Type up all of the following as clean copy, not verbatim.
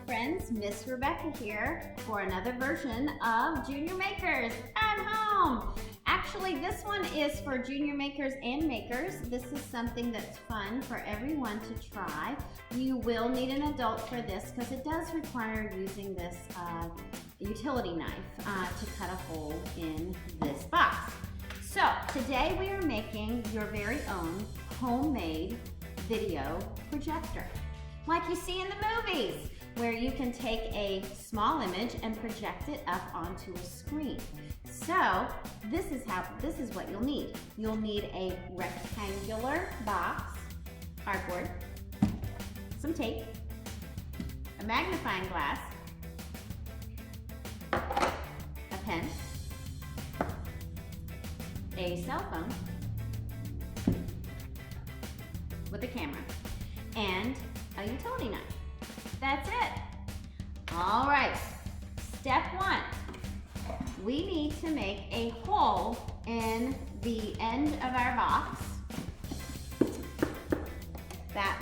friends, Miss Rebecca here for another version of Junior Makers at Home. Actually, this one is for junior makers and makers. This is something that's fun for everyone to try. You will need an adult for this because it does require using this utility knife to cut a hole in this box. So today we are making your very own homemade video projector, like you see in the movies, where you can take a small image and project it up onto a screen. So this is what you'll need. You'll need a rectangular box, cardboard, some tape, a magnifying glass, a pen, a cell phone with a camera, and a utility knife. That's it. All right, step one. We need to make a hole in the end of our box that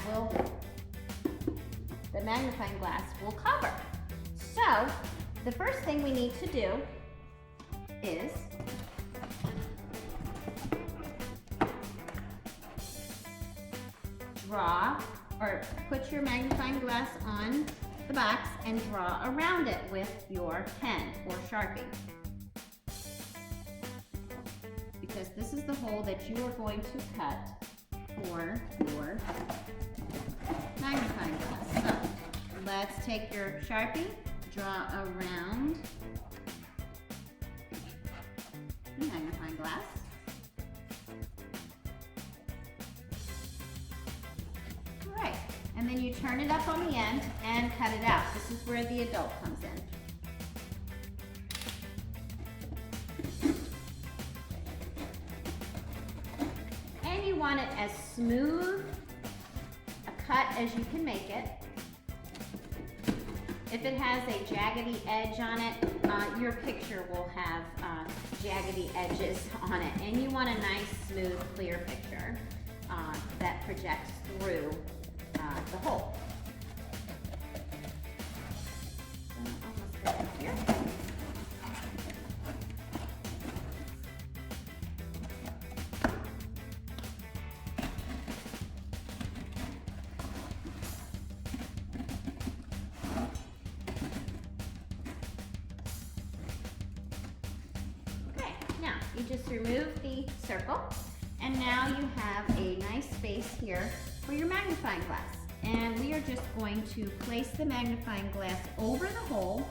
the magnifying glass will cover. So the first thing we need to do is draw or put your magnifying glass on the box and draw around it with your pen or Sharpie. Because this is the hole that you are going to cut for your magnifying glass. So let's take your Sharpie, draw around the magnifying glass. And then you turn it up on the end and cut it out. This is where the adult comes in. And you want it as smooth a cut as you can make it. If it has a jaggedy edge on it, your picture will have jaggedy edges on it. And you want a nice, smooth, clear picture that projects through the hole. Almost right up here. Okay, now you just remove the circle, and now you have a nice space here for your magnifying glass. And we are just going to place the magnifying glass over the hole,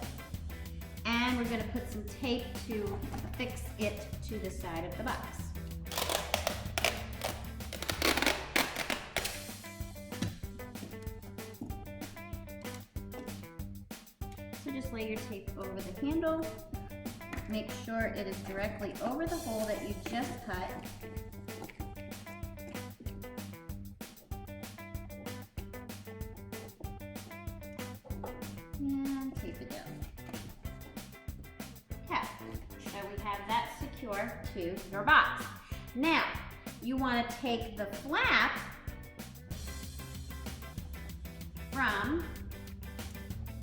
and we're going to put some tape to fix it to the side of the box. So just lay your tape over the handle. Make sure it is directly over the hole that you just cut. And tape it down. Okay, so we have that secure to your box. Now, you want to take the flap from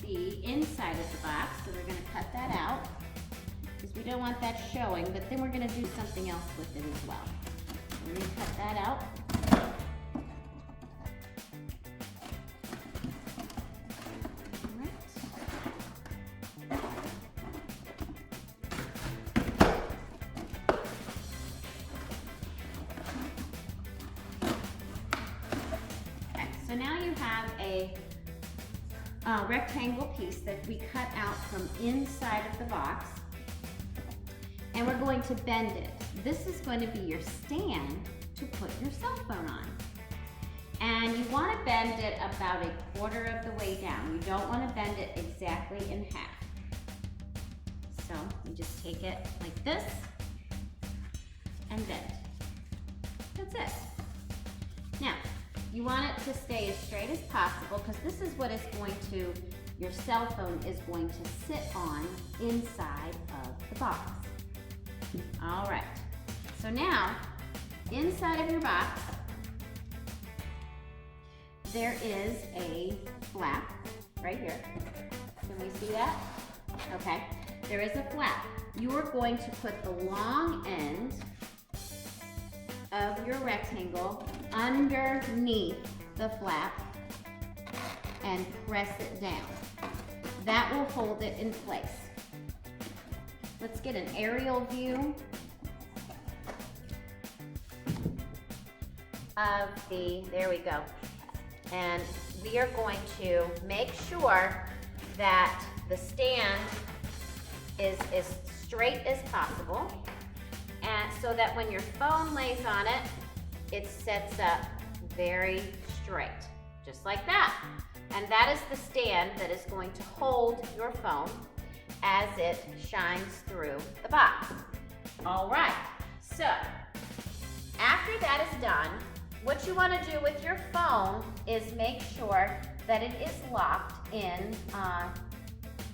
the inside of the box. So we're going to cut that out because we don't want that showing, but then we're going to do something else with it as well. We're going to cut that out. So now you have a rectangle piece that we cut out from inside of the box, and we're going to bend it. This is going to be your stand to put your cell phone on. And you want to bend it about 1/4 of the way down. You don't want to bend it exactly in half. So you just take it like this and bend. That's it. Now, you want it to stay as straight as possible because this is what your cell phone is going to sit on inside of the box. All right, so now inside of your box, there is a flap right here. Can we see that? Okay, there is a flap. You are going to put the long end of your rectangle underneath the flap and press it down. That will hold it in place. Let's get an aerial view of there we go. And we are going to make sure that the stand is as straight as possible, and so that when your phone lays on it, it sets up very straight, just like that. And that is the stand that is going to hold your phone as it shines through the box. All right, so after that is done, what you want to do with your phone is make sure that it is locked in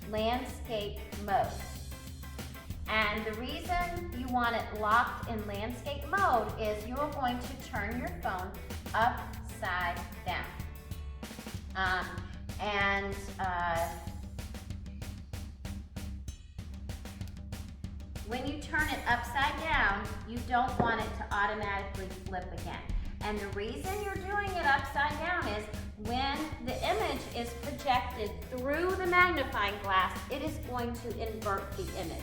landscape mode. And the reason you want it locked in landscape mode is you're going to turn your phone upside down. When you turn it upside down, you don't want it to automatically flip again. And the reason you're doing it upside down is when the image is projected through the magnifying glass, it is going to invert the image.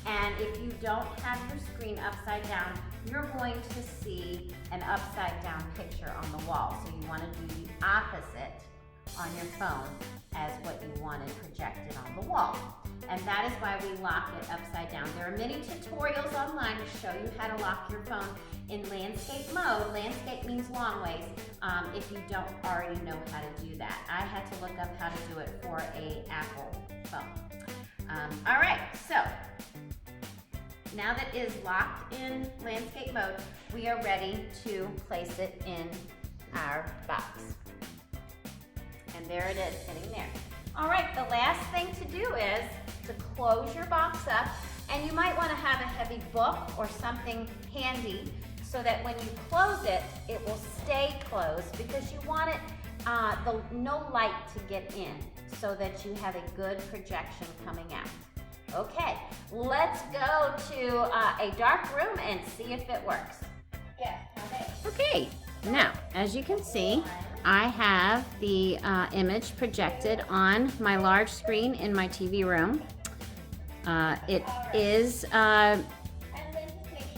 And if you don't have your screen upside down, you're going to see an upside down picture on the wall. So you want to do the opposite on your phone as what you wanted projected on the wall. And that is why we lock it upside down. There are many tutorials online to show you how to lock your phone in landscape mode. Landscape means long ways, if you don't already know how to do that. I had to look up how to do it for an Apple phone. All right, so now that it is locked in landscape mode, we are ready to place it in our box. And there it is, sitting there. All right, the last thing to do is to close your box up, and you might want to have a heavy book or something handy so that when you close it, it will stay closed, because you want it no light to get in so that you have a good projection coming out. Okay, let's go to a dark room and see if it works. Yeah. Okay, now as you can see, I have the image projected on my large screen in my TV room. It is a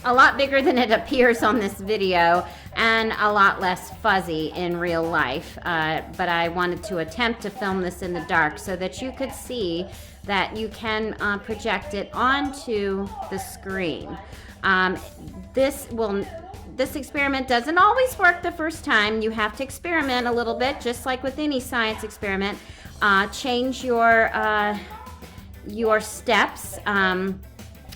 lot bigger than it appears on this video, and a lot less fuzzy in real life, but I wanted to attempt to film this in the dark so that you could see that you can project it onto the screen. This experiment doesn't always work the first time. You have to experiment a little bit, just like with any science experiment. Change your steps,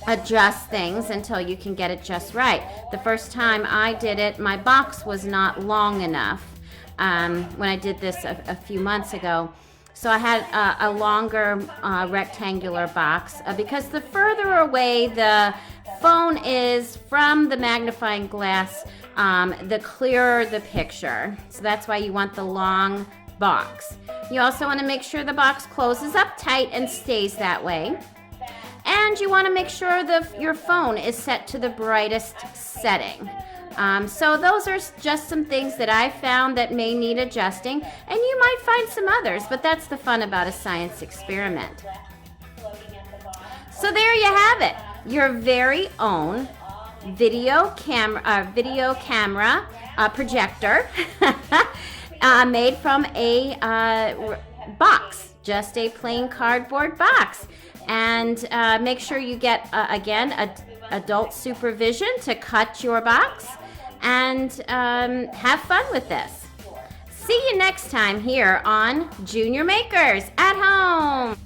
adjust things until you can get it just right. The first time I did it, my box was not long enough when I did this a few months ago. So I had a longer rectangular box because the further away the phone is from the magnifying glass, the clearer the picture. So that's why you want the long box. You also want to make sure the box closes up tight and stays that way. And you want to make sure your phone is set to the brightest setting. So those are just some things that I found that may need adjusting, and you might find some others, but that's the fun about a science experiment. So there you have it, your very own video camera projector made from a box, just a plain cardboard box. And make sure you get, again, adult supervision to cut your box, and have fun with this. See you next time here on Junior Makers at Home.